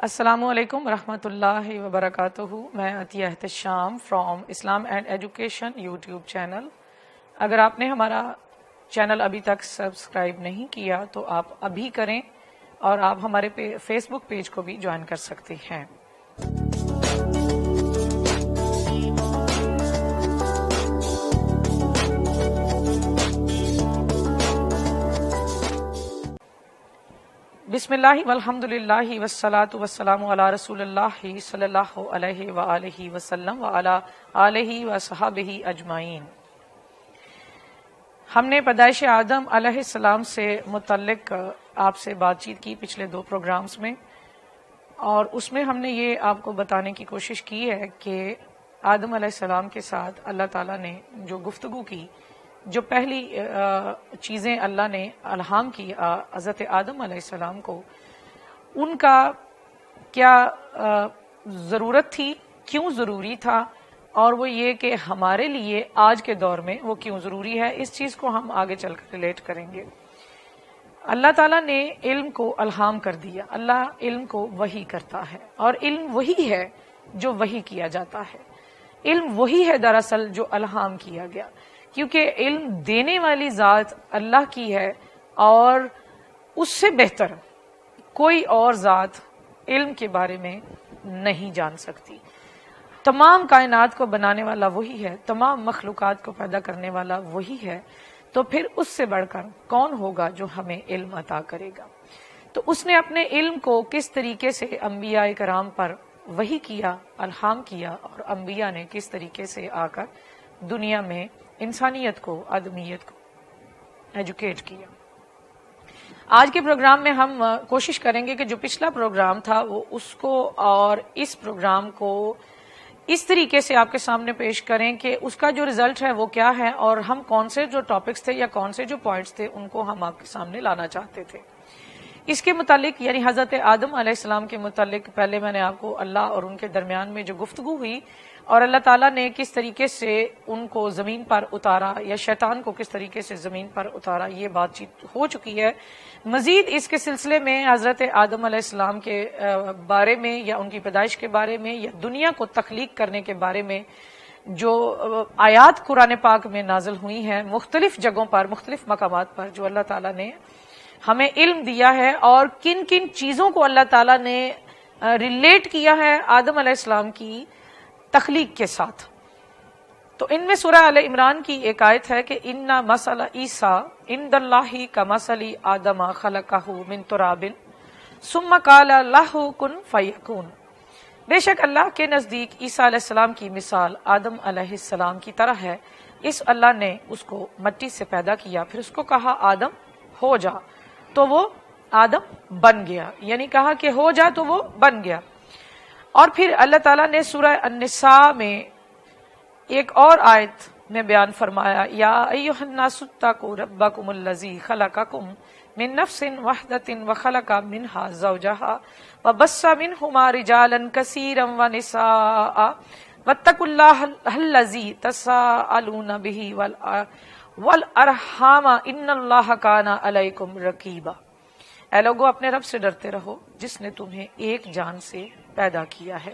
السلام علیکم ورحمۃ اللہ وبرکاتہ. میں Atiya Ehtisham from Islam and education YouTube channel. اگر آپ نے ہمارا چینل ابھی تک سبسکرائب نہیں کیا تو آپ ابھی کریں اور آپ ہمارے فیس بک پیج کو بھی جوائن کر سکتے ہیں. بسم اللہ والحمد للہ والصلاة والسلام علی رسول اللہ صلی اللہ علیہ وآلہ وسلم وعلی آلہ وصحبہ اجمعین. ہم نے پیدائش آدم علیہ السلام سے متعلق آپ سے بات چیت کی پچھلے 2 پروگرامز میں، اور اس میں ہم نے یہ آپ کو بتانے کی کوشش کی ہے کہ آدم علیہ السلام کے ساتھ اللہ تعالیٰ نے جو گفتگو کی، جو پہلی چیزیں اللہ نے الہام کی حضرت آدم علیہ السلام کو، ان کا کیا ضرورت تھی، کیوں ضروری تھا، اور وہ یہ کہ ہمارے لیے آج کے دور میں وہ کیوں ضروری ہے، اس چیز کو ہم آگے چل کر ریلیٹ کریں گے. اللہ تعالیٰ نے علم کو الہام کر دیا. اللہ علم کو وحی کرتا ہے، اور علم وہی ہے جو وحی کیا جاتا ہے. علم وہی ہے دراصل جو الہام کیا گیا، کیونکہ علم دینے والی ذات اللہ کی ہے، اور اس سے بہتر کوئی اور ذات علم کے بارے میں نہیں جان سکتی. تمام کائنات کو بنانے والا وہی ہے، تمام مخلوقات کو پیدا کرنے والا وہی ہے، تو پھر اس سے بڑھ کر کون ہوگا جو ہمیں علم عطا کرے گا. تو اس نے اپنے علم کو کس طریقے سے انبیاء کرام پر وحی کیا، الہام کیا، اور انبیاء نے کس طریقے سے آ کر دنیا میں انسانیت کو، آدمیت کو ایجوکیٹ کیا. آج کے پروگرام میں ہم کوشش کریں گے کہ جو پچھلا پروگرام تھا وہ اس کو اور اس پروگرام کو اس طریقے سے آپ کے سامنے پیش کریں کہ اس کا جو ریزلٹ ہے وہ کیا ہے، اور ہم کون سے جو ٹاپکس تھے یا کون سے جو پوائنٹس تھے ان کو ہم آپ کے سامنے لانا چاہتے تھے. اس کے متعلق یعنی حضرت آدم علیہ السلام کے متعلق پہلے میں نے آپ کو اللہ اور ان کے درمیان میں جو گفتگو ہوئی، اور اللہ تعالیٰ نے کس طریقے سے ان کو زمین پر اتارا، یا شیطان کو کس طریقے سے زمین پر اتارا، یہ بات چیت ہو چکی ہے. مزید اس کے سلسلے میں حضرت آدم علیہ السلام کے بارے میں، یا ان کی پیدائش کے بارے میں، یا دنیا کو تخلیق کرنے کے بارے میں جو آیات قرآن پاک میں نازل ہوئی ہیں مختلف جگہوں پر، مختلف مقامات پر، جو اللہ تعالیٰ نے ہمیں علم دیا ہے، اور کن کن چیزوں کو اللہ تعالیٰ نے ریلیٹ کیا ہے آدم علیہ السلام کی تخلیق کے ساتھ. تو ان میں سورہ آل عمران کی ایک آیت ہے کہ اِنَّ مَثَلَ عِیسیٰ عِندَ اللہِ کَمَثَلِ آدَمَ خَلَقَهُ مِن تُرَابٍ ثُمَّ قَالَ لَهُ كُن فَيَكُونُ. بے شک اللہ کے نزدیک عیسیٰ علیہ السلام کی مثال آدم علیہ السلام کی طرح ہے. اس اللہ نے اس کو مٹی سے پیدا کیا، پھر اس کو کہا آدم ہو جا، تو وہ آدم بن گیا. یعنی کہا کہ ہو جا تو وہ بن گیا. اور پھر اللہ تعالیٰ نے سورہ النساء میں ایک اور آیت میں بیان فرمایا، یا ایھا الناس اتقوا ربکم الذی خلقکم من نفس واحدۃ وخلق منها زوجها وبث منہما رجالا کثیرا ونساء واتقوا اللہ الذی تساءلون به والارحام ان اللہ کان علیکم رقیبا. اے لوگو اپنے رب سے ڈرتے رہو جس نے تمہیں ایک جان سے پیدا کیا ہے،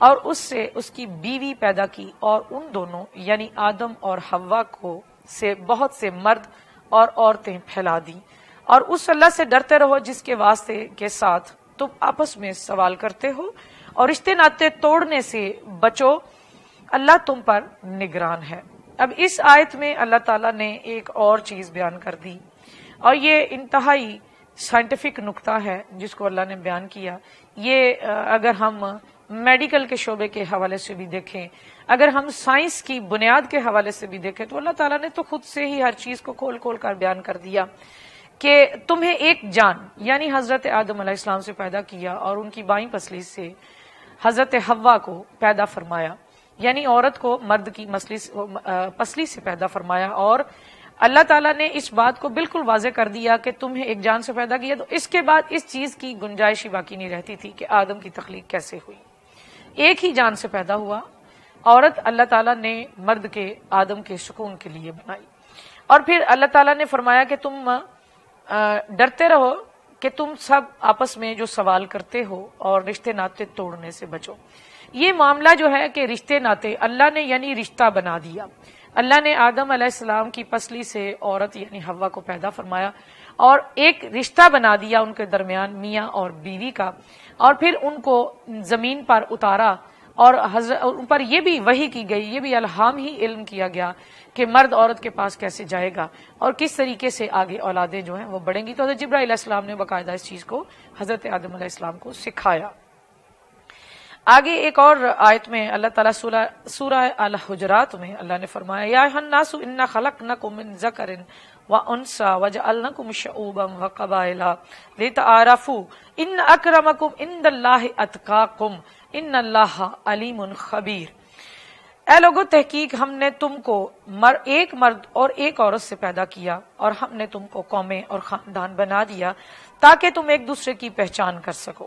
اور اس سے اس کی بیوی پیدا کی، اور ان دونوں یعنی آدم اور حوا کو سے بہت سے مرد اور عورتیں پھیلا دیں. اور اس اللہ سے ڈرتے رہو جس کے واسطے کے ساتھ تم آپس میں سوال کرتے ہو، اور رشتے ناطے توڑنے سے بچو، اللہ تم پر نگران ہے. اب اس آیت میں اللہ تعالیٰ نے ایک اور چیز بیان کر دی، اور یہ انتہائی سائنٹیفک نقطہ ہے جس کو اللہ نے بیان کیا. یہ اگر ہم میڈیکل کے شعبے کے حوالے سے بھی دیکھیں، اگر ہم سائنس کی بنیاد کے حوالے سے بھی دیکھیں، تو اللہ تعالیٰ نے تو خود سے ہی ہر چیز کو کھول کھول کر بیان کر دیا کہ تمہیں ایک جان یعنی حضرت آدم علیہ السلام سے پیدا کیا، اور ان کی بائیں پسلی سے حضرت حوا کو پیدا فرمایا، یعنی عورت کو مرد کی پسلی سے پیدا فرمایا. اور اللہ تعالیٰ نے اس بات کو بالکل واضح کر دیا کہ تمہیں ایک جان سے پیدا کیا. تو اس کے بعد اس چیز کی گنجائش ہی باقی نہیں رہتی تھی کہ آدم کی تخلیق کیسے ہوئی. ایک ہی جان سے پیدا ہوا، عورت اللہ تعالیٰ نے مرد کے آدم کے سکون کے لیے بنائی. اور پھر اللہ تعالیٰ نے فرمایا کہ تم ڈرتے رہو کہ تم سب آپس میں جو سوال کرتے ہو اور رشتے ناطے توڑنے سے بچو. یہ معاملہ جو ہے کہ رشتے ناطے اللہ نے یعنی رشتہ بنا دیا. اللہ نے آدم علیہ السلام کی پسلی سے عورت یعنی حوا کو پیدا فرمایا اور ایک رشتہ بنا دیا ان کے درمیان میاں اور بیوی کا, اور پھر ان کو زمین پر اتارا اور ان پر یہ بھی وحی کی گئی, یہ بھی الہام ہی علم کیا گیا کہ مرد عورت کے پاس کیسے جائے گا اور کس طریقے سے آگے اولادیں جو ہیں وہ بڑھیں گی. تو حضرت جبرائیل علیہ السلام نے باقاعدہ اس چیز کو حضرت آدم علیہ السلام کو سکھایا. آگے ایک اور آیت میں اللہ تعالیٰ سورہ الحجرات میں اللہ نے فرمایا یا ایھا الناس انا خلقناکم من ذکر وانثی وجعلناکم شعوبا وقبائل لتعارفوا ان اکرمکم عند اللہ اتقاکم ان اللہ علیم خبیر. اے لوگو تحقیق ہم نے تم کو ایک مرد اور ایک عورت سے پیدا کیا اور ہم نے تم کو قومیں اور خاندان بنا دیا تاکہ تم ایک دوسرے کی پہچان کر سکو.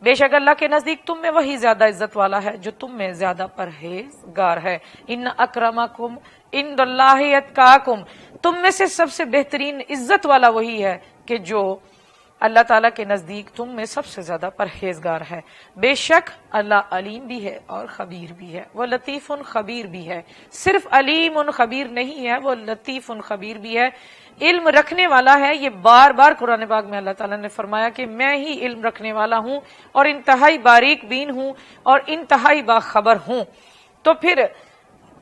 بے شک اللہ کے نزدیک تم میں وہی زیادہ عزت والا ہے جو تم میں زیادہ پرہیزگار ہے. ان اکرمکم عند اللہ اتقاکم, تم میں سے سب سے بہترین عزت والا وہی ہے کہ جو اللہ تعالیٰ کے نزدیک تم میں سب سے زیادہ پرہیزگار ہے. بے شک اللہ علیم بھی ہے اور خبیر بھی ہے, وہ لطیف خبیر بھی ہے. صرف علیم خبیر نہیں ہے, وہ لطیف خبیر بھی ہے, علم رکھنے والا ہے. یہ بار بار قرآن پاک میں اللہ تعالیٰ نے فرمایا کہ میں ہی علم رکھنے والا ہوں اور انتہائی باریک بین ہوں اور انتہائی باخبر ہوں. تو پھر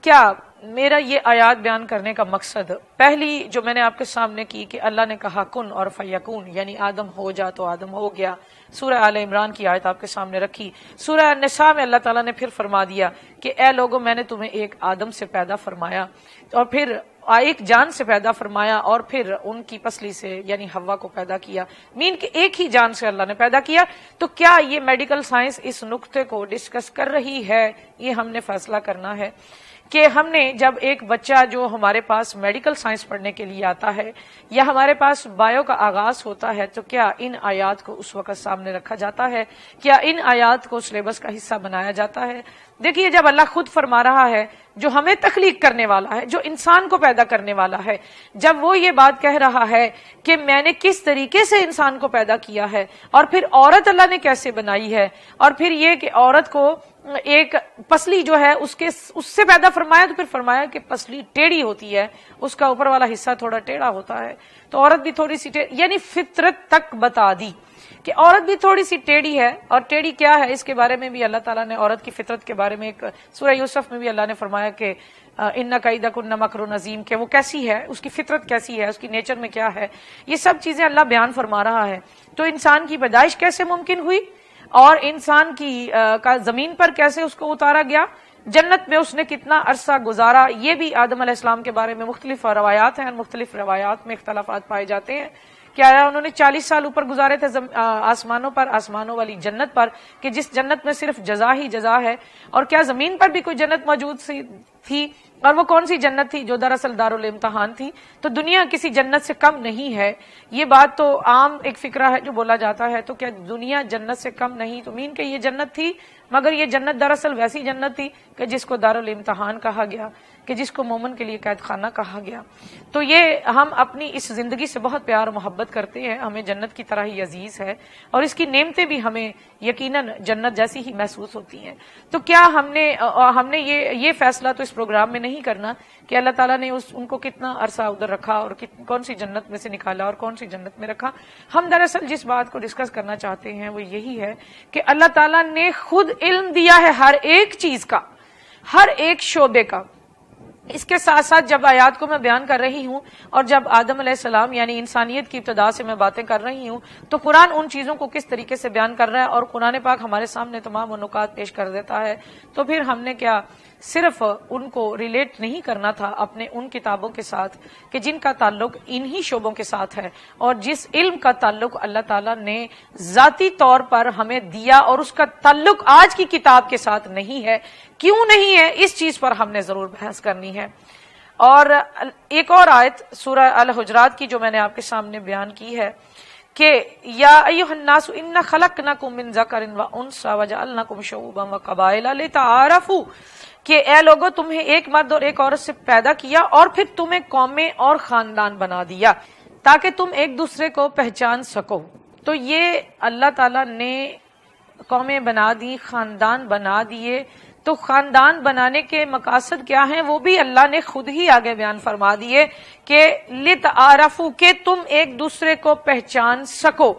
کیا میرا یہ آیات بیان کرنے کا مقصد, پہلی جو میں نے آپ کے سامنے کی کہ اللہ نے کہا کن اور فیکون یعنی آدم ہو جا تو آدم ہو گیا, سورہ آل عمران کی آیت آپ کے سامنے رکھی. سورہ النساء میں اللہ تعالیٰ نے پھر فرما دیا کہ اے لوگوں میں نے تمہیں ایک آدم سے پیدا فرمایا اور پھر ایک جان سے پیدا فرمایا اور پھر ان کی پسلی سے یعنی حوا کو پیدا کیا. مین کہ ایک ہی جان سے اللہ نے پیدا کیا. تو کیا یہ میڈیکل سائنس اس نقطے کو ڈسکس کر رہی ہے؟ یہ ہم نے فیصلہ کرنا ہے کہ ہم نے جب ایک بچہ جو ہمارے پاس میڈیکل سائنس پڑھنے کے لیے آتا ہے یا ہمارے پاس بایو کا آغاز ہوتا ہے تو کیا ان آیات کو اس وقت سامنے رکھا جاتا ہے؟ کیا ان آیات کو سلیبس کا حصہ بنایا جاتا ہے؟ دیکھیے جب اللہ خود فرما رہا ہے, جو ہمیں تخلیق کرنے والا ہے, جو انسان کو پیدا کرنے والا ہے, جب وہ یہ بات کہہ رہا ہے کہ میں نے کس طریقے سے انسان کو پیدا کیا ہے اور پھر عورت اللہ نے کیسے بنائی ہے اور پھر یہ کہ عورت کو ایک پسلی جو ہے اس سے پیدا فرمایا, تو پھر فرمایا کہ پسلی ٹیڑھی ہوتی ہے, اس کا اوپر والا حصہ تھوڑا ٹیڑھا ہوتا ہے, تو عورت بھی تھوڑی سی یعنی فطرت تک بتا دی کہ عورت بھی تھوڑی سی ٹیڑھی ہے. اور ٹیڑھی کیا ہے اس کے بارے میں بھی اللہ تعالیٰ نے عورت کی فطرت کے بارے میں ایک سورہ یوسف میں بھی اللہ نے فرمایا کہ ان کیدکن مکر عظیم, کہ وہ کیسی ہے, اس کی فطرت کیسی ہے, اس کی نیچر میں کیا ہے, یہ سب چیزیں اللہ بیان فرما رہا ہے. تو انسان کی پیدائش کیسے ممکن ہوئی اور انسان کی کا زمین پر کیسے اس کو اتارا گیا, جنت میں اس نے کتنا عرصہ گزارا, یہ بھی آدم علیہ السلام کے بارے میں مختلف روایات ہیں, مختلف روایات میں اختلافات پائے جاتے ہیں. کیا انہوں نے 40 سال اوپر گزارے تھے آسمانوں پر, آسمانوں والی جنت پر, کہ جس جنت میں صرف جزا ہی جزا ہے, اور کیا زمین پر بھی کوئی جنت موجود تھی, اور وہ کون سی جنت تھی جو دراصل دارالامتحان تھی. تو دنیا کسی جنت سے کم نہیں ہے, یہ بات تو عام ایک فکرہ ہے جو بولا جاتا ہے. تو کیا دنیا جنت سے کم نہیں, تو مین کہ یہ جنت تھی, مگر یہ جنت دراصل ویسی جنت تھی کہ جس کو دارالامتحان کہا گیا, کہ جس کو مومن کے لیے قید خانہ کہا گیا. تو یہ ہم اپنی اس زندگی سے بہت پیار و محبت کرتے ہیں, ہمیں جنت کی طرح ہی عزیز ہے اور اس کی نعمتیں بھی ہمیں یقیناً جنت جیسی ہی محسوس ہوتی ہیں. تو کیا ہم نے یہ فیصلہ تو اس پروگرام میں نہیں کرنا کہ اللہ تعالیٰ نے ان کو کتنا عرصہ ادھر رکھا اور کون سی جنت میں سے نکالا اور کون سی جنت میں رکھا. ہم دراصل جس بات کو ڈسکس کرنا چاہتے ہیں وہ یہی ہے کہ اللہ تعالیٰ نے خود علم دیا ہے ہر ایک چیز کا, ہر ایک شعبے کا. اس کے ساتھ ساتھ جب آیات کو میں بیان کر رہی ہوں اور جب آدم علیہ السلام یعنی انسانیت کی ابتدا سے میں باتیں کر رہی ہوں, تو قرآن ان چیزوں کو کس طریقے سے بیان کر رہا ہے اور قرآن پاک ہمارے سامنے تمام وہ نکات پیش کر دیتا ہے. تو پھر ہم نے کیا صرف ان کو ریلیٹ نہیں کرنا تھا اپنے ان کتابوں کے ساتھ کہ جن کا تعلق انہی شعبوں کے ساتھ ہے, اور جس علم کا تعلق اللہ تعالیٰ نے ذاتی طور پر ہمیں دیا اور اس کا تعلق آج کی کتاب کے ساتھ نہیں ہے. کیوں نہیں ہے, اس چیز پر ہم نے ضرور بحث کرنی ہے. اور ایک اور آیت سورہ الحجرات کی جو میں نے آپ کے سامنے بیان کی ہے کہ یا ایھا الناس انا خلقناکم من ذکر وانثی وجعلناکم شعوبا وقبائل لتعارفوا, کہ اے لوگوں تمہیں ایک مرد اور ایک عورت سے پیدا کیا اور پھر تمہیں قومیں اور خاندان بنا دیا تاکہ تم ایک دوسرے کو پہچان سکو. تو یہ اللہ تعالیٰ نے قومیں بنا دی، خاندان بنا دیے، تو خاندان بنانے کے مقاصد کیا ہیں وہ بھی اللہ نے خود ہی آگے بیان فرما دیے کہ لتعارفوا، کہ تم ایک دوسرے کو پہچان سکو.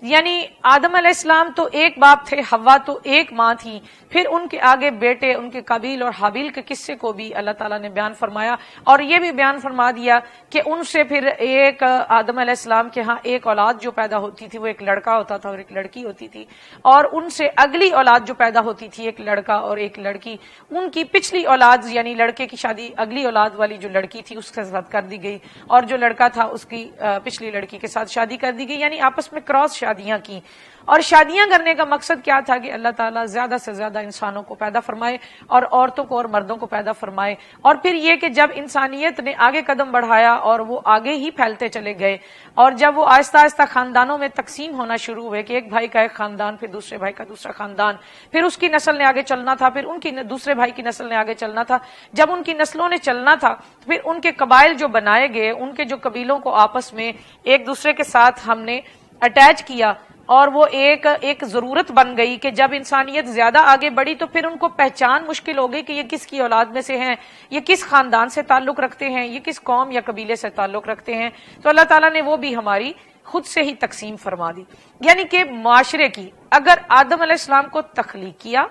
یعنی آدم علیہ السلام تو ایک باپ تھے، حوا تو ایک ماں تھی، پھر ان کے آگے بیٹے، ان کے قابیل اور حابیل کے قصے کو بھی اللہ تعالیٰ نے بیان فرمایا، اور یہ بھی بیان فرما دیا کہ ان سے پھر ایک آدم علیہ السلام کے ہاں ایک اولاد جو پیدا ہوتی تھی وہ ایک لڑکا ہوتا تھا اور ایک لڑکی ہوتی تھی، اور ان سے اگلی اولاد جو پیدا ہوتی تھی ایک لڑکا اور ایک لڑکی، ان کی پچھلی اولاد یعنی لڑکے کی شادی اگلی اولاد والی جو لڑکی تھی اس کے ساتھ کر دی گئی، اور جو لڑکا تھا اس کی پچھلی لڑکی کے ساتھ شادی کر دی گئی، یعنی آپس میں کراس شادیاں کی. اور شادیاں کرنے کا مقصد کیا تھا کہ اللہ تعالیٰ زیادہ سے زیادہ انسانوں کو پیدا فرمائے اور عورتوں کو اور مردوں کو پیدا فرمائے. اور پھر یہ کہ جب انسانیت نے آگے قدم بڑھایا اور وہ آگے ہی پھیلتے چلے گئے، اور جب وہ آہستہ آہستہ خاندانوں میں تقسیم ہونا شروع ہوئے کہ ایک بھائی کا ایک خاندان، پھر دوسرے بھائی کا دوسرا خاندان، پھر اس کی نسل نے آگے چلنا تھا، پھر ان کی دوسرے بھائی کی نسل نے آگے چلنا تھا. جب ان کی نسلوں نے چلنا تھا پھر ان کے قبائل جو بنائے گئے، ان کے جو قبیلوں کو آپس میں ایک دوسرے کے ساتھ ہم نے اٹیچ کیا، اور وہ ایک ضرورت بن گئی کہ جب انسانیت زیادہ آگے بڑھی تو پھر ان کو پہچان مشکل ہو گئی کہ یہ کس کی اولاد میں سے ہیں، یہ کس خاندان سے تعلق رکھتے ہیں، یہ کس قوم یا قبیلے سے تعلق رکھتے ہیں. تو اللہ تعالیٰ نے وہ بھی ہماری خود سے ہی تقسیم فرما دی. یعنی کہ معاشرے کی اگر آدم علیہ السلام کو تخلیق کیا،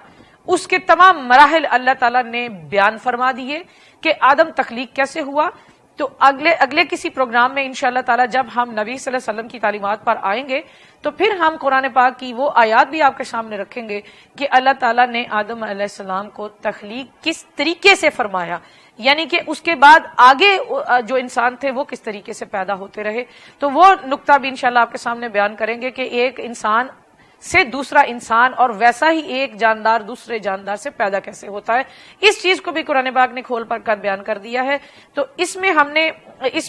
اس کے تمام مراحل اللہ تعالیٰ نے بیان فرما دیے کہ آدم تخلیق کیسے ہوا. تو اگلے کسی پروگرام میں انشاءاللہ تعالی جب ہم نبی صلی اللہ علیہ وسلم کی تعلیمات پر آئیں گے تو پھر ہم قرآن پاک کی وہ آیات بھی آپ کے سامنے رکھیں گے کہ اللہ تعالیٰ نے آدم علیہ السلام کو تخلیق کس طریقے سے فرمایا، یعنی کہ اس کے بعد آگے جو انسان تھے وہ کس طریقے سے پیدا ہوتے رہے. تو وہ نقطہ بھی انشاءاللہ آپ کے سامنے بیان کریں گے کہ ایک انسان سے دوسرا انسان اور ویسا ہی ایک جاندار دوسرے جاندار سے پیدا کیسے ہوتا ہے. اس چیز کو بھی قرآن پاک نے کھول پر کر بیان کر دیا ہے. تو اس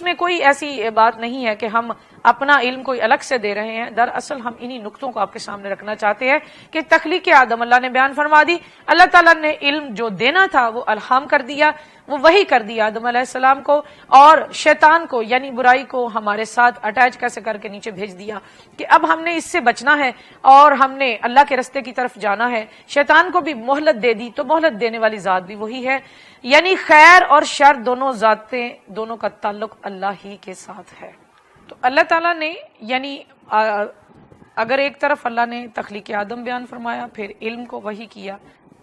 میں کوئی ایسی بات نہیں ہے کہ ہم اپنا علم کوئی الگ سے دے رہے ہیں. دراصل ہم انہی نقطوں کو آپ کے سامنے رکھنا چاہتے ہیں کہ تخلیق آدم اللہ نے بیان فرما دی. اللہ تعالیٰ نے علم جو دینا تھا وہ الہام کر دیا، وہ وہی کر دیا آدم علیہ السلام کو، اور شیطان کو یعنی برائی کو ہمارے ساتھ اٹیچ کیسے کر کے نیچے بھیج دیا کہ اب ہم نے اس سے بچنا ہے اور ہم نے اللہ کے رستے کی طرف جانا ہے. شیطان کو بھی مہلت دے دی، تو مہلت دینے والی ذات بھی وہی ہے. یعنی خیر اور شر دونوں ذاتیں، دونوں کا تعلق اللہ ہی کے ساتھ ہے. تو اللہ تعالیٰ نے یعنی اگر ایک طرف اللہ نے تخلیق آدم بیان فرمایا، پھر علم کو وحی کیا،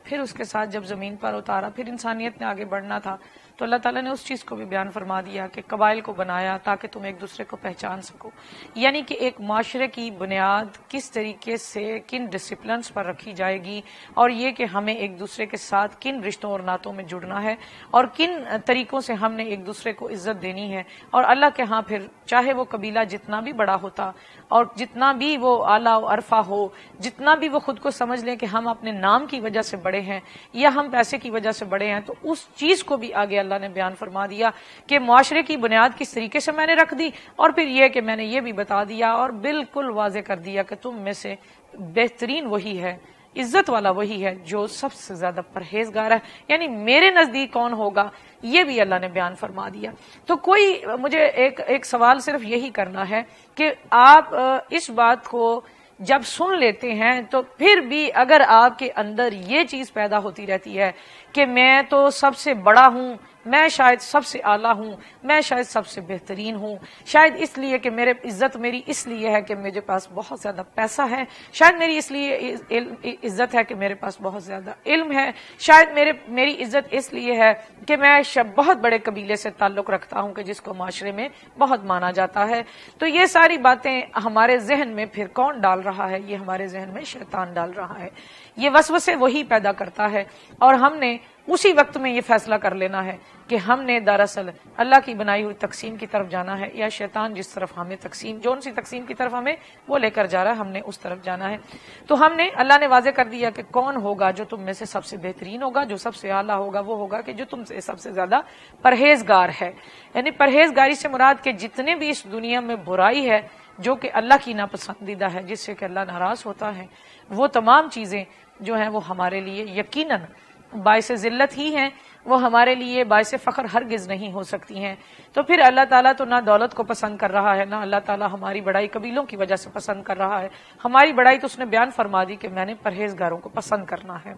پھر اس کے ساتھ جب زمین پر اتارا، پھر انسانیت نے آگے بڑھنا تھا تو اللہ تعالیٰ نے اس چیز کو بھی بیان فرما دیا کہ قبائل کو بنایا تاکہ تم ایک دوسرے کو پہچان سکو. یعنی کہ ایک معاشرے کی بنیاد کس طریقے سے کن ڈسپلنس پر رکھی جائے گی، اور یہ کہ ہمیں ایک دوسرے کے ساتھ کن رشتوں اور ناتوں میں جڑنا ہے اور کن طریقوں سے ہم نے ایک دوسرے کو عزت دینی ہے. اور اللہ کے ہاں پھر چاہے وہ قبیلہ جتنا بھی بڑا ہوتا اور جتنا بھی وہ اعلیٰ و عرفہ ہو، جتنا بھی وہ خود کو سمجھ لیں کہ ہم اپنے نام کی وجہ سے بڑے ہیں یا ہم پیسے کی وجہ سے بڑے ہیں، تو اس چیز کو بھی آگے اللہ نے بیان فرما دیا کہ معاشرے کی بنیاد کس طریقے سے میں نے رکھ دی. اور پھر یہ کہ میں نے یہ بھی بتا دیا اور بالکل واضح کر دیا کہ تم میں سے بہترین وہی ہے، عزت والا وہی ہے جو سب سے زیادہ پرہیزگار ہے. یعنی میرے نزدیک کون ہوگا یہ بھی اللہ نے بیان فرما دیا. تو کوئی مجھے ایک سوال صرف یہی کرنا ہے کہ آپ اس بات کو جب سن لیتے ہیں تو پھر بھی اگر آپ کے اندر یہ چیز پیدا ہوتی رہتی ہے کہ میں تو سب سے بڑا ہوں، میں شاید سب سے اعلیٰ ہوں، میں شاید سب سے بہترین ہوں، شاید اس لیے کہ میرے عزت میری اس لیے ہے کہ میرے پاس بہت زیادہ پیسہ ہے، شاید میری اس لیے عزت ہے کہ میرے پاس بہت زیادہ علم ہے، شاید میری عزت اس لیے ہے کہ میں بہت بڑے قبیلے سے تعلق رکھتا ہوں کہ جس کو معاشرے میں بہت مانا جاتا ہے. تو یہ ساری باتیں ہمارے ذہن میں پھر کون ڈال رہا ہے؟ یہ ہمارے ذہن میں شیطان ڈال رہا ہے. یہ وسوسے وہی پیدا کرتا ہے، اور ہم نے اسی وقت میں یہ فیصلہ کر لینا ہے کہ ہم نے دراصل اللہ کی بنائی ہوئی تقسیم کی طرف جانا ہے یا شیطان جس طرف ہمیں جون سی تقسیم کی طرف ہمیں وہ لے کر جا رہا ہے ہم نے اس طرف جانا ہے. تو ہم نے اللہ نے واضح کر دیا کہ کون ہوگا جو تم میں سے سب سے بہترین ہوگا، جو سب سے اعلیٰ ہوگا وہ ہوگا کہ جو تم سے سب سے زیادہ پرہیزگار ہے. یعنی پرہیزگاری سے مراد کہ جتنے بھی اس دنیا میں برائی ہے جو کہ اللہ کی ناپسندیدہ ہے، جس سے کہ اللہ ناراض ہوتا ہے، وہ تمام چیزیں جو ہیں وہ ہمارے لیے یقیناً باعث ذلت ہی ہیں، وہ ہمارے لیے باعث فخر ہرگز نہیں ہو سکتی ہیں۔ تو پھر اللہ تعالیٰ تو نہ دولت کو پسند کر رہا ہے، نہ اللہ تعالیٰ ہماری بڑائی قبیلوں کی وجہ سے پسند کر رہا ہے۔ ہماری بڑائی تو اس نے بیان فرما دی کہ میں نے پرہیزگاروں کو پسند کرنا ہے۔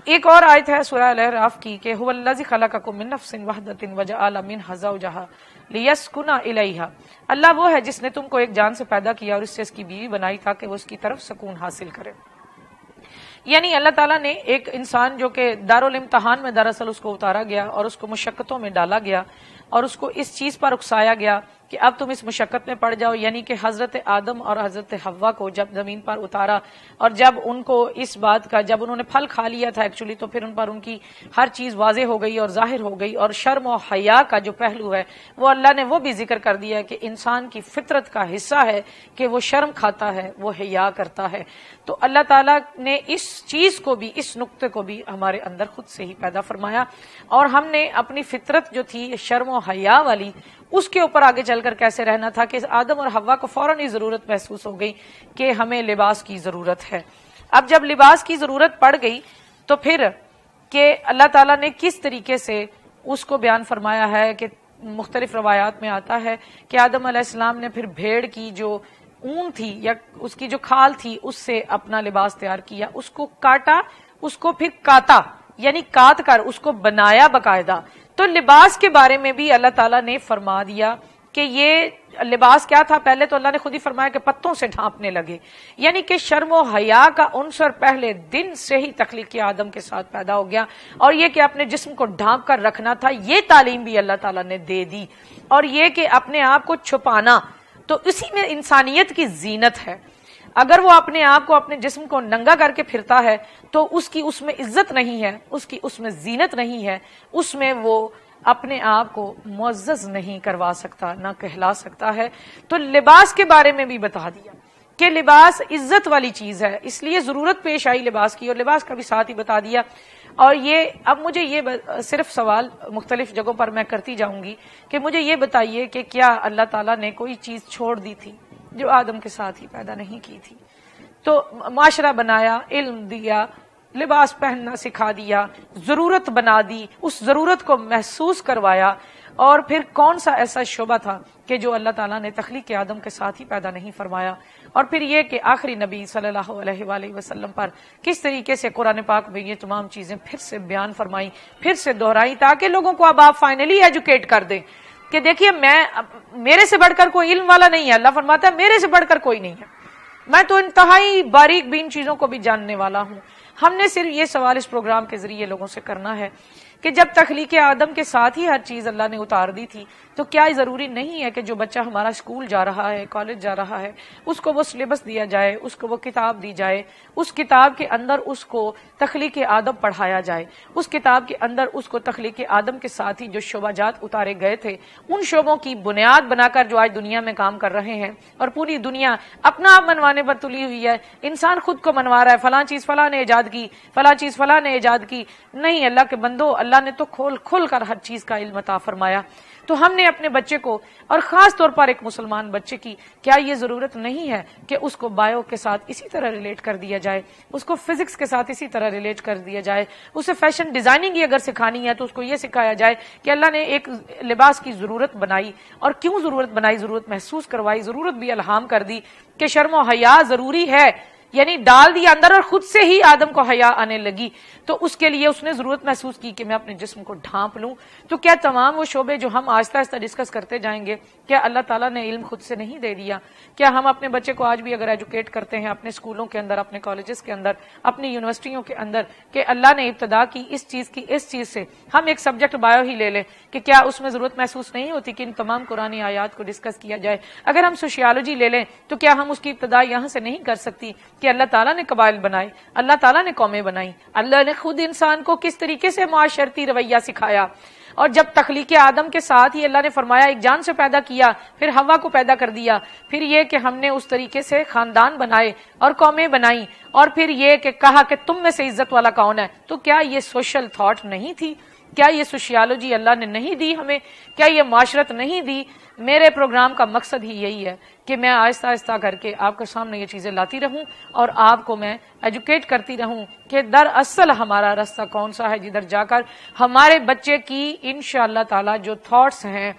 ایک اور آیت ہے سورہ الاعراف کی کہ هو الذی خلقکم من نفس واحدۃ وجعل منها زوجها لیسکن الیہا، اللہ وہ ہے جس نے تم کو ایک جان سے پیدا کیا اور اس سے اس کی بیوی بنائی تاکہ وہ اس کی طرف سکون حاصل کرے۔ یعنی اللہ تعالیٰ نے ایک انسان جو کہ دارالامتحان میں دراصل اس کو اتارا گیا اور اس کو مشقتوں میں ڈالا گیا اور اس کو اس چیز پر اکسایا گیا کہ اب تم اس مشقت میں پڑ جاؤ، یعنی کہ حضرت آدم اور حضرت حوا کو جب زمین پر اتارا اور جب ان کو اس بات کا، جب انہوں نے پھل کھا لیا تھا ایکچولی، تو پھر ان پر ان کی ہر چیز واضح ہو گئی اور ظاہر ہو گئی، اور شرم و حیا کا جو پہلو ہے وہ اللہ نے وہ بھی ذکر کر دیا کہ انسان کی فطرت کا حصہ ہے کہ وہ شرم کھاتا ہے، وہ حیا کرتا ہے۔ تو اللہ تعالیٰ نے اس چیز کو بھی، اس نقطے کو بھی ہمارے اندر خود سے ہی پیدا فرمایا، اور ہم نے اپنی فطرت جو تھی شرم و حیا والی، اس کے اوپر آگے چل کر کیسے رہنا تھا کہ آدم اور حوا کو فوراً ہی ضرورت محسوس ہو گئی کہ ہمیں لباس کی ضرورت ہے۔ اب جب لباس کی ضرورت پڑ گئی تو پھر کہ اللہ تعالیٰ نے کس طریقے سے اس کو بیان فرمایا ہے کہ مختلف روایات میں آتا ہے کہ آدم علیہ السلام نے پھر بھیڑ کی جو اون تھی یا اس کی جو کھال تھی اس سے اپنا لباس تیار کیا، اس کو کاٹا، اس کو پھر کاتا، یعنی کاٹ کر اس کو بنایا باقاعدہ۔ تو لباس کے بارے میں بھی اللہ تعالیٰ نے فرما دیا کہ یہ لباس کیا تھا۔ پہلے تو اللہ نے خود ہی فرمایا کہ پتوں سے ڈھانپنے لگے، یعنی کہ شرم و حیا کا عنصر پہلے دن سے ہی تخلیق آدم کے ساتھ پیدا ہو گیا، اور یہ کہ اپنے جسم کو ڈھانپ کر رکھنا تھا، یہ تعلیم بھی اللہ تعالیٰ نے دے دی، اور یہ کہ اپنے آپ کو چھپانا، تو اسی میں انسانیت کی زینت ہے۔ اگر وہ اپنے آپ کو، اپنے جسم کو ننگا کر کے پھرتا ہے تو اس کی اس میں عزت نہیں ہے، اس کی اس میں زینت نہیں ہے، اس میں وہ اپنے آپ کو معزز نہیں کروا سکتا، نہ کہلا سکتا ہے۔ تو لباس کے بارے میں بھی بتا دیا کہ لباس عزت والی چیز ہے، اس لیے ضرورت پیش آئی لباس کی، اور لباس کا بھی ساتھ ہی بتا دیا۔ اور یہ اب مجھے یہ صرف سوال مختلف جگہوں پر میں کرتی جاؤں گی کہ مجھے یہ بتائیے کہ کیا اللہ تعالیٰ نے کوئی چیز چھوڑ دی تھی جو آدم کے ساتھ ہی پیدا نہیں کی تھی؟ تو معاشرہ بنایا، علم دیا، لباس پہننا سکھا دیا، ضرورت بنا دی، اس ضرورت کو محسوس کروایا، اور پھر کون سا ایسا شعبہ تھا کہ جو اللہ تعالیٰ نے تخلیق آدم کے ساتھ ہی پیدا نہیں فرمایا؟ اور پھر یہ کہ آخری نبی صلی اللہ علیہ وآلہ وسلم پر کس طریقے سے قرآن پاک میں یہ تمام چیزیں پھر سے بیان فرمائی، پھر سے دہرائی، تاکہ لوگوں کو اب آپ فائنلی ایجوکیٹ کر دیں کہ دیکھیے میرے سے بڑھ کر کوئی علم والا نہیں ہے۔ اللہ فرماتا ہے میرے سے بڑھ کر کوئی نہیں ہے، میں تو انتہائی باریک بین چیزوں کو بھی جاننے والا ہوں۔ ہم نے صرف یہ سوال اس پروگرام کے ذریعے لوگوں سے کرنا ہے کہ جب تخلیق آدم کے ساتھ ہی ہر چیز اللہ نے اتار دی تھی، تو کیا ضروری نہیں ہے کہ جو بچہ ہمارا اسکول جا رہا ہے، کالج جا رہا ہے، اس کو وہ سلیبس دیا جائے، اس کو وہ کتاب دی جائے، اس کتاب کے اندر اس کو تخلیق آدم پڑھایا جائے، اس کتاب کے اندر اس کو تخلیق آدم کے ساتھ ہی جو شعبہ جات اتارے گئے تھے ان شعبوں کی بنیاد بنا کر جو آج دنیا میں کام کر رہے ہیں، اور پوری دنیا اپنا آپ منوانے پر تلی ہوئی ہے، انسان خود کو منوا رہا ہے، فلاں چیز فلاں نے ایجاد کی، فلاں چیز فلاں نے ایجاد کی۔ نہیں، اللہ کے بندو، اللہ نے تو کھول کر ہر چیز کا علم عطا فرمایا۔ تو ہم نے اپنے بچے کو، اور خاص طور پر ایک مسلمان بچے کی، کیا یہ ضرورت نہیں ہے کہ اس کو بایو کے ساتھ اسی طرح ریلیٹ کر دیا جائے، اس کو فزکس کے ساتھ اسی طرح ریلیٹ کر دیا جائے، اسے فیشن ڈیزائننگ ہی اگر سکھانی ہے تو اس کو یہ سکھایا جائے کہ اللہ نے ایک لباس کی ضرورت بنائی، اور کیوں ضرورت بنائی، ضرورت محسوس کروائی، ضرورت بھی الہام کر دی کہ شرم و حیا ضروری ہے، یعنی ڈال دیا اندر، اور خود سے ہی آدم کو حیا آنے لگی، تو اس کے لیے اس نے ضرورت محسوس کی کہ میں اپنے جسم کو ڈھانپ لوں۔ تو کیا تمام وہ شعبے جو ہم آہستہ آہستہ ڈسکس کرتے جائیں گے، کیا اللہ تعالیٰ نے علم خود سے نہیں دے دیا؟ کیا ہم اپنے بچے کو آج بھی اگر ایجوکیٹ کرتے ہیں اپنے اسکولوں کے اندر، اپنے کالجز کے اندر، اپنی یونیورسٹیوں کے اندر، کہ اللہ نے ابتدا کی اس چیز سے، ہم ایک سبجیکٹ بایو ہی لے لیں، کہ کیا اس میں ضرورت محسوس نہیں ہوتی کہ ان تمام قرآنی آیات کو ڈسکس کیا جائے؟ اگر ہم سوشیالوجی لے لیں تو کیا ہم اس کی ابتدا یہاں سے نہیں کر سکتی کہ اللہ تعالیٰ نے قبائل بنائے، اللہ تعالیٰ نے قومیں بنائی، اللہ نے خود انسان کو کس طریقے سے معاشرتی رویہ سکھایا، اور جب تخلیق آدم کے ساتھ ہی اللہ نے فرمایا ایک جان سے پیدا کیا، پھر حوا کو پیدا کر دیا، پھر یہ کہ ہم نے اس طریقے سے خاندان بنائے اور قومیں بنائیں، اور پھر یہ کہ کہا کہ تم میں سے عزت والا کون ہے؟ تو کیا یہ سوشل تھاٹ نہیں تھی؟ کیا یہ سوشیالوجی اللہ نے نہیں دی ہمیں؟ کیا یہ معاشرت نہیں دی؟ میرے پروگرام کا مقصد ہی یہی ہے کہ میں آہستہ آہستہ کر کے آپ کے سامنے یہ چیزیں لاتی رہوں اور آپ کو میں ایجوکیٹ کرتی رہوں کہ دراصل ہمارا راستہ کون سا ہے، جدھر جا کر ہمارے بچے کی انشاءاللہ تعالی جو تھاٹس ہیں،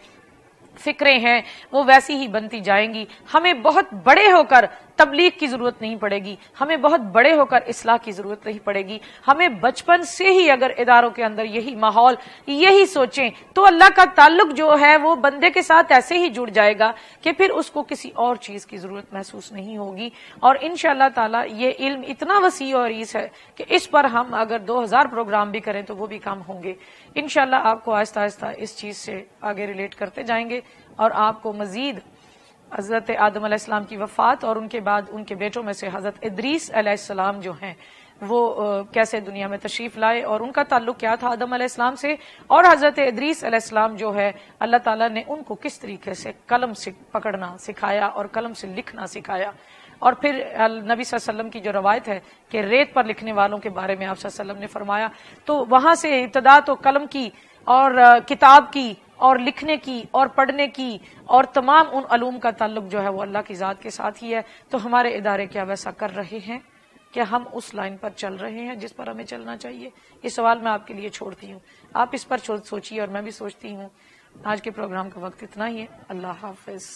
فکریں ہیں، وہ ویسی ہی بنتی جائیں گی۔ ہمیں بہت بڑے ہو کر تبلیغ کی ضرورت نہیں پڑے گی، ہمیں بہت بڑے ہو کر اصلاح کی ضرورت نہیں پڑے گی، ہمیں بچپن سے ہی اگر اداروں کے اندر یہی ماحول، یہی سوچیں تو اللہ کا تعلق جو ہے وہ بندے کے ساتھ ایسے ہی جڑ جائے گا کہ پھر اس کو کسی اور چیز کی ضرورت محسوس نہیں ہوگی۔ اور انشاءاللہ تعالی یہ علم اتنا وسیع اور عریض ہے کہ اس پر ہم اگر 2000 پروگرام بھی کریں تو وہ بھی کم ہوں گے۔ انشاءاللہ آپ کو آہستہ آہستہ اس چیز سے آگے ریلیٹ کرتے جائیں گے اور آپ کو مزید حضرت آدم علیہ السلام کی وفات اور ان کے بعد ان کے بیٹوں میں سے حضرت ادریس علیہ السلام جو ہیں وہ کیسے دنیا میں تشریف لائے اور ان کا تعلق کیا تھا آدم علیہ السلام سے، اور حضرت ادریس علیہ السلام جو ہے اللہ تعالیٰ نے ان کو کس طریقے سے قلم سے پکڑنا سکھایا اور قلم سے لکھنا سکھایا۔ اور پھر نبی صلی اللہ علیہ وسلم کی جو روایت ہے کہ ریت پر لکھنے والوں کے بارے میں آپ صلی اللہ علیہ وسلم نے فرمایا، تو وہاں سے ابتدا تو قلم کی اور کتاب کی اور لکھنے کی اور پڑھنے کی اور تمام ان علوم کا تعلق جو ہے وہ اللہ کی ذات کے ساتھ ہی ہے۔ تو ہمارے ادارے کیا ویسا کر رہے ہیں؟ کیا ہم اس لائن پر چل رہے ہیں جس پر ہمیں چلنا چاہیے؟ یہ سوال میں آپ کے لیے چھوڑتی ہوں، آپ اس پر سوچیے اور میں بھی سوچتی ہوں۔ آج کے پروگرام کا وقت اتنا ہی ہے۔ اللہ حافظ۔